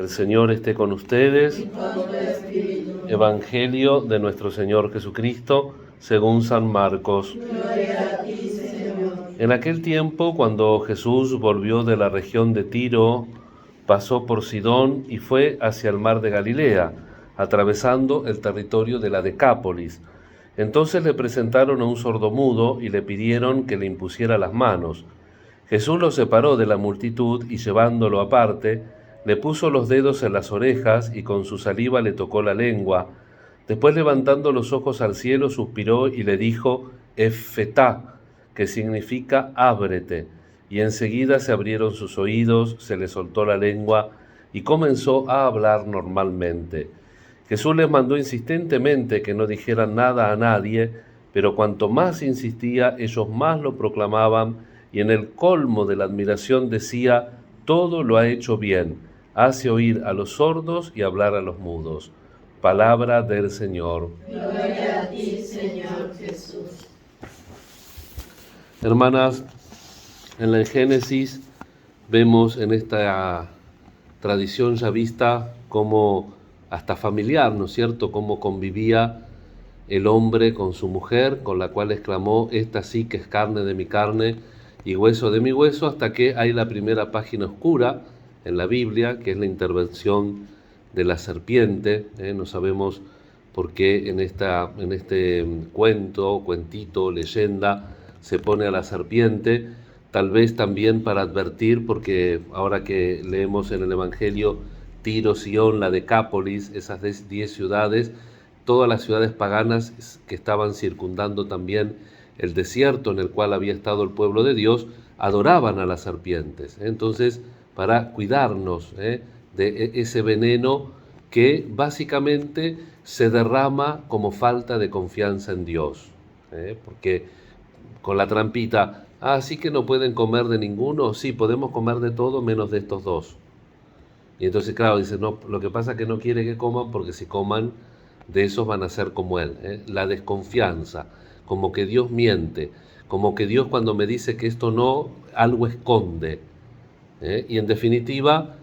El Señor esté con ustedes. Y con tu espíritu. Evangelio de nuestro Señor Jesucristo, según San Marcos. Gloria a ti, Señor. En aquel tiempo, cuando Jesús volvió de la región de Tiro, pasó por Sidón y fue hacia el mar de Galilea, atravesando el territorio de la Decápolis. Entonces le presentaron a un sordomudo y le pidieron que le impusiera las manos. Jesús lo separó de la multitud y llevándolo aparte, le puso los dedos en las orejas y con su saliva le tocó la lengua. Después, levantando los ojos al cielo, suspiró y le dijo, Effetá, que significa ábrete. Y enseguida se abrieron sus oídos, se le soltó la lengua y comenzó a hablar normalmente. Jesús les mandó insistentemente que no dijeran nada a nadie, pero cuanto más insistía, ellos más lo proclamaban, y en el colmo de la admiración decía, todo lo ha hecho bien, hace oír a los sordos y hablar a los mudos. Palabra del Señor. Gloria a ti, Señor Jesús. Hermanas, en la Génesis vemos en esta tradición ya vista como hasta familiar, ¿no es cierto?, cómo convivía el hombre con su mujer, con la cual exclamó, esta sí que es carne de mi carne y hueso de mi hueso, hasta que hay la primera página oscura en la Biblia, que es la intervención de la serpiente. No sabemos por qué en este cuentito, leyenda, se pone a la serpiente, tal vez también para advertir, porque ahora que leemos en el Evangelio Tiro, Sidón, la Decápolis, esas 10 ciudades, todas las ciudades paganas que estaban circundando también el desierto en el cual había estado el pueblo de Dios, adoraban a las serpientes. Entonces, para cuidarnos de ese veneno que básicamente se derrama como falta de confianza en Dios. Porque con la trampita, sí que no pueden comer de ninguno, sí, podemos comer de todo menos de estos dos. Y entonces, claro, dice, no, lo que pasa es que no quiere que coman, porque si coman, de esos van a ser como él. La desconfianza, como que Dios miente, como que Dios cuando me dice que esto no, algo esconde. Y en definitiva,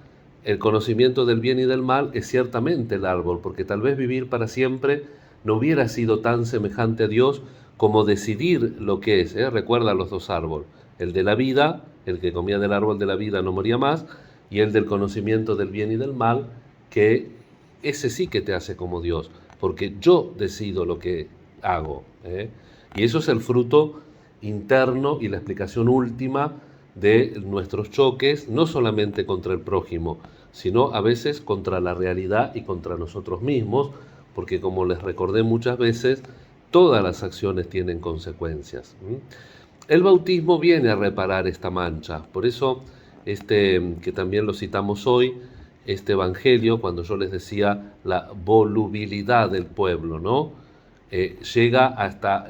el conocimiento del bien y del mal es ciertamente el árbol, porque tal vez vivir para siempre no hubiera sido tan semejante a Dios como decidir lo que es. Recuerda los dos árboles, el de la vida, el que comía del árbol de la vida no moría más, y el del conocimiento del bien y del mal, que ese sí que te hace como Dios, porque yo decido lo que hago. Y eso es el fruto interno y la explicación última de nuestros choques, no solamente contra el prójimo, sino a veces contra la realidad y contra nosotros mismos, porque como les recordé muchas veces, todas las acciones tienen consecuencias. El bautismo viene a reparar esta mancha, por eso que también lo citamos hoy, este evangelio, cuando yo les decía la volubilidad del pueblo, ¿no? Llega hasta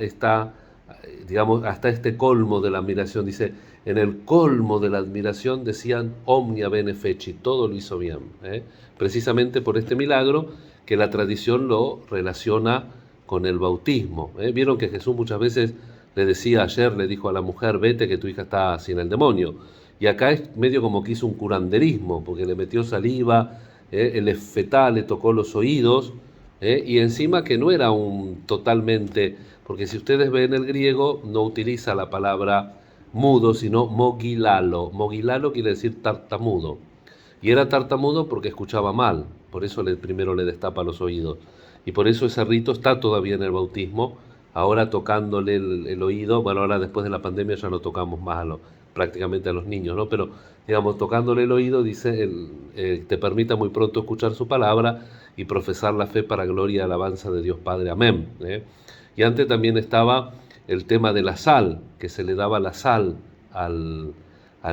hasta este colmo de la admiración. Dice, en el colmo de la admiración decían omnia bene feci, todo lo hizo bien. Precisamente por este milagro que la tradición lo relaciona con el bautismo. Vieron que Jesús muchas veces le decía, ayer le dijo a la mujer, vete que tu hija está sin el demonio. Y acá es medio como que hizo un curanderismo, porque le metió saliva, el effetá le tocó los oídos, y encima que no era un totalmente, porque si ustedes ven el griego, no utiliza la palabra mudo, sino mogilalo. Mogilalo quiere decir tartamudo. Y era tartamudo porque escuchaba mal, por eso primero le destapa los oídos. Y por eso ese rito está todavía en el bautismo, ahora tocándole el oído. Bueno, ahora después de la pandemia ya no tocamos más prácticamente a los niños, ¿no? Pero, digamos, tocándole el oído, dice, te permita muy pronto escuchar su palabra y profesar la fe para gloria y alabanza de Dios Padre. Amén. Y antes también estaba el tema de la sal, que se le daba la sal al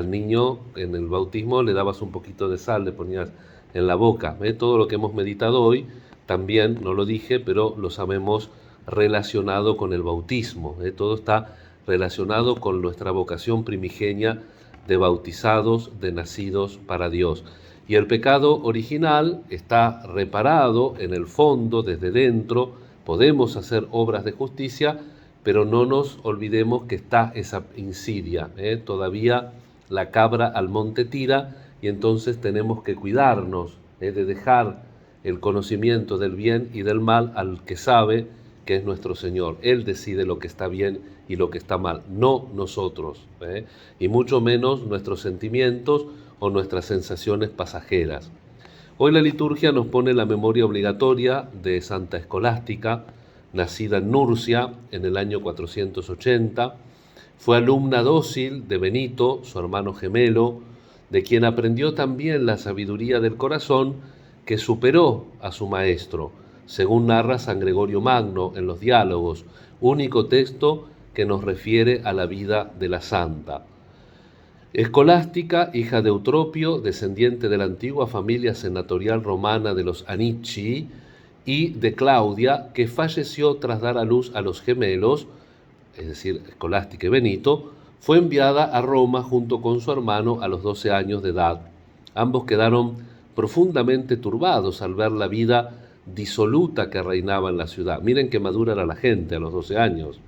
niño en el bautismo, le dabas un poquito de sal, le ponías en la boca. Todo lo que hemos meditado hoy, también, no lo dije, pero lo sabemos relacionado con el bautismo. Todo está relacionado con nuestra vocación primigenia de bautizados, de nacidos para Dios. Y el pecado original está reparado en el fondo, desde dentro. Podemos hacer obras de justicia, pero no nos olvidemos que está esa insidia. Todavía la cabra al monte tira, y entonces tenemos que cuidarnos de dejar el conocimiento del bien y del mal al que sabe, que es nuestro Señor. Él decide lo que está bien y lo que está mal, no nosotros, y mucho menos nuestros sentimientos o nuestras sensaciones pasajeras. Hoy la liturgia nos pone la memoria obligatoria de Santa Escolástica, nacida en Nurcia en el año 480. Fue alumna dócil de Benito, su hermano gemelo, de quien aprendió también la sabiduría del corazón, que superó a su maestro, según narra San Gregorio Magno en los Diálogos, único texto que nos refiere a la vida de la santa. Escolástica, hija de Eutropio, descendiente de la antigua familia senatorial romana de los Anici, y de Claudia, que falleció tras dar a luz a los gemelos, es decir, Escolástica y Benito, fue enviada a Roma junto con su hermano a los 12 años de edad. Ambos quedaron profundamente turbados al ver la vida disoluta que reinaba en la ciudad. Miren qué madura era la gente a los 12 años.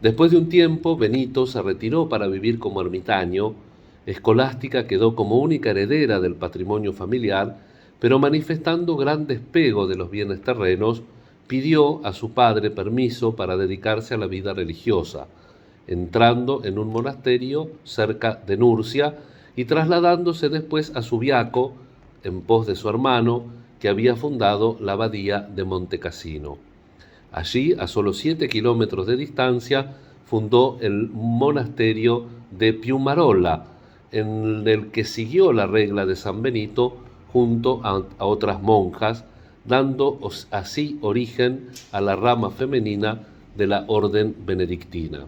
Después de un tiempo, Benito se retiró para vivir como ermitaño. Escolástica quedó como única heredera del patrimonio familiar, pero manifestando gran despego de los bienes terrenos, pidió a su padre permiso para dedicarse a la vida religiosa, entrando en un monasterio cerca de Nurcia y trasladándose después a Subiaco, en pos de su hermano, que había fundado la abadía de Montecassino. Allí, a solo 7 kilómetros de distancia, fundó el monasterio de Piumarola, en el que siguió la regla de San Benito junto a otras monjas, dando así origen a la rama femenina de la orden benedictina.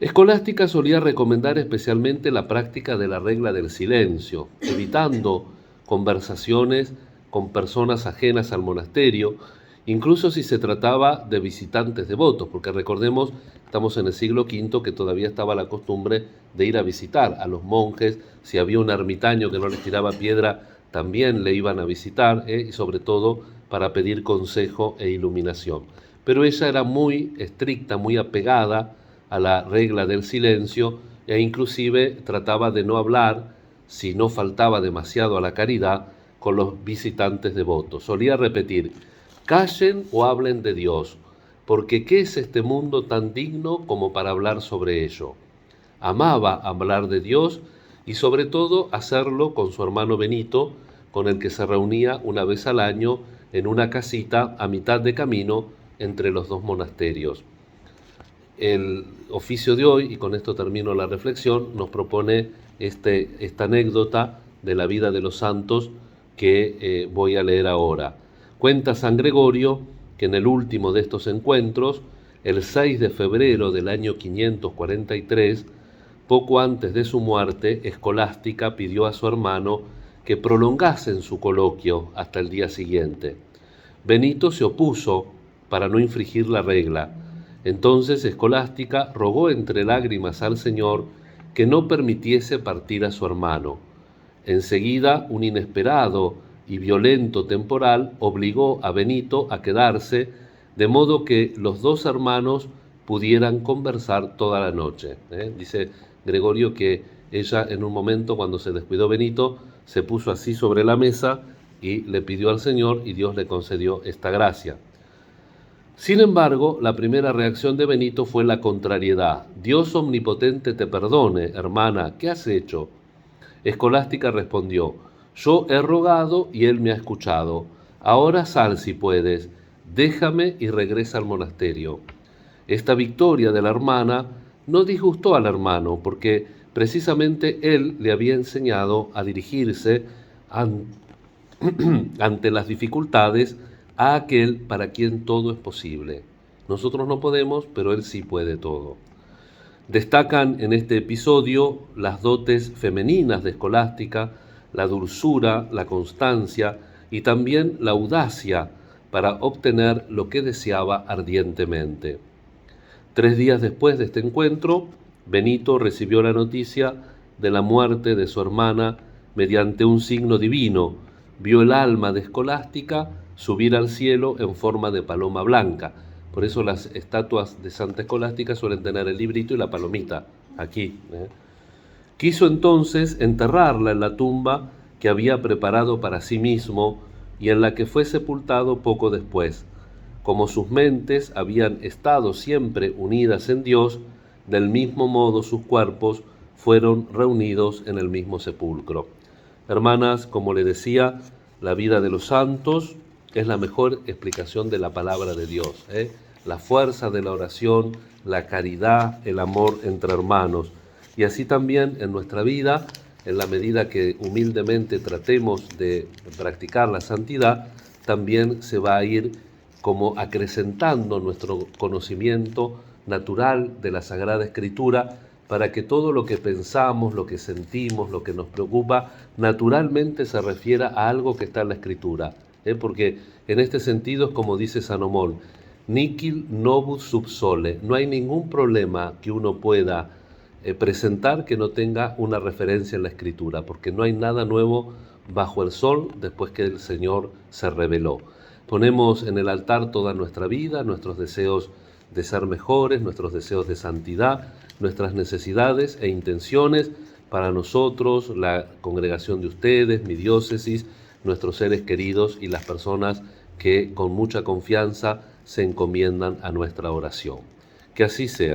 Escolástica solía recomendar especialmente la práctica de la regla del silencio, evitando conversaciones con personas ajenas al monasterio, incluso si se trataba de visitantes devotos, porque recordemos, estamos en el siglo V, que todavía estaba la costumbre de ir a visitar a los monjes. Si había un ermitaño que no les tiraba piedra, también le iban a visitar, y sobre todo para pedir consejo e iluminación. Pero ella era muy estricta, muy apegada a la regla del silencio, e inclusive trataba de no hablar, si no faltaba demasiado a la caridad, con los visitantes devotos. Solía repetir: callen o hablen de Dios, porque ¿qué es este mundo tan digno como para hablar sobre ello? Amaba hablar de Dios y sobre todo hacerlo con su hermano Benito, con el que se reunía una vez al año en una casita a mitad de camino entre los dos monasterios. El oficio de hoy, y con esto termino la reflexión, nos propone esta anécdota de la vida de los santos que voy a leer ahora. Cuenta San Gregorio que en el último de estos encuentros, el 6 de febrero del año 543, poco antes de su muerte, Escolástica pidió a su hermano que prolongasen su coloquio hasta el día siguiente. Benito se opuso para no infringir la regla. Entonces Escolástica rogó entre lágrimas al Señor que no permitiese partir a su hermano. Enseguida, un inesperado y violento temporal obligó a Benito a quedarse, de modo que los dos hermanos pudieran conversar toda la noche. Dice Gregorio que ella, en un momento, cuando se descuidó Benito, se puso así sobre la mesa y le pidió al Señor, y Dios le concedió esta gracia. Sin embargo, la primera reacción de Benito fue la contrariedad. Dios omnipotente te perdone, hermana, ¿qué has hecho? Escolástica respondió: yo he rogado y él me ha escuchado. Ahora sal si puedes, déjame y regresa al monasterio. Esta victoria de la hermana no disgustó al hermano, porque precisamente él le había enseñado a dirigirse ante las dificultades a aquel para quien todo es posible. Nosotros no podemos, pero él sí puede todo. Destacan en este episodio las dotes femeninas de Escolástica, la dulzura, la constancia y también la audacia para obtener lo que deseaba ardientemente. 3 días después de este encuentro, Benito recibió la noticia de la muerte de su hermana mediante un signo divino. Vio el alma de Escolástica subir al cielo en forma de paloma blanca. Por eso las estatuas de Santa Escolástica suelen tener el librito y la palomita aquí. Quiso entonces enterrarla en la tumba que había preparado para sí mismo y en la que fue sepultado poco después. Como sus mentes habían estado siempre unidas en Dios, del mismo modo sus cuerpos fueron reunidos en el mismo sepulcro. Hermanas, como le decía, la vida de los santos es la mejor explicación de la palabra de Dios, La fuerza de la oración, la caridad, el amor entre hermanos. Y así también en nuestra vida, en la medida que humildemente tratemos de practicar la santidad, también se va a ir como acrecentando nuestro conocimiento natural de la Sagrada Escritura, para que todo lo que pensamos, lo que sentimos, lo que nos preocupa, naturalmente se refiera a algo que está en la Escritura. Porque en este sentido es como dice San Omón, Nihil novus sub sole, no hay ningún problema que uno pueda presentar que no tenga una referencia en la Escritura, porque no hay nada nuevo bajo el sol después que el Señor se reveló. Ponemos en el altar toda nuestra vida, nuestros deseos de ser mejores, nuestros deseos de santidad, nuestras necesidades e intenciones para nosotros, la congregación de ustedes, mi diócesis, nuestros seres queridos y las personas que con mucha confianza se encomiendan a nuestra oración. Que así sea.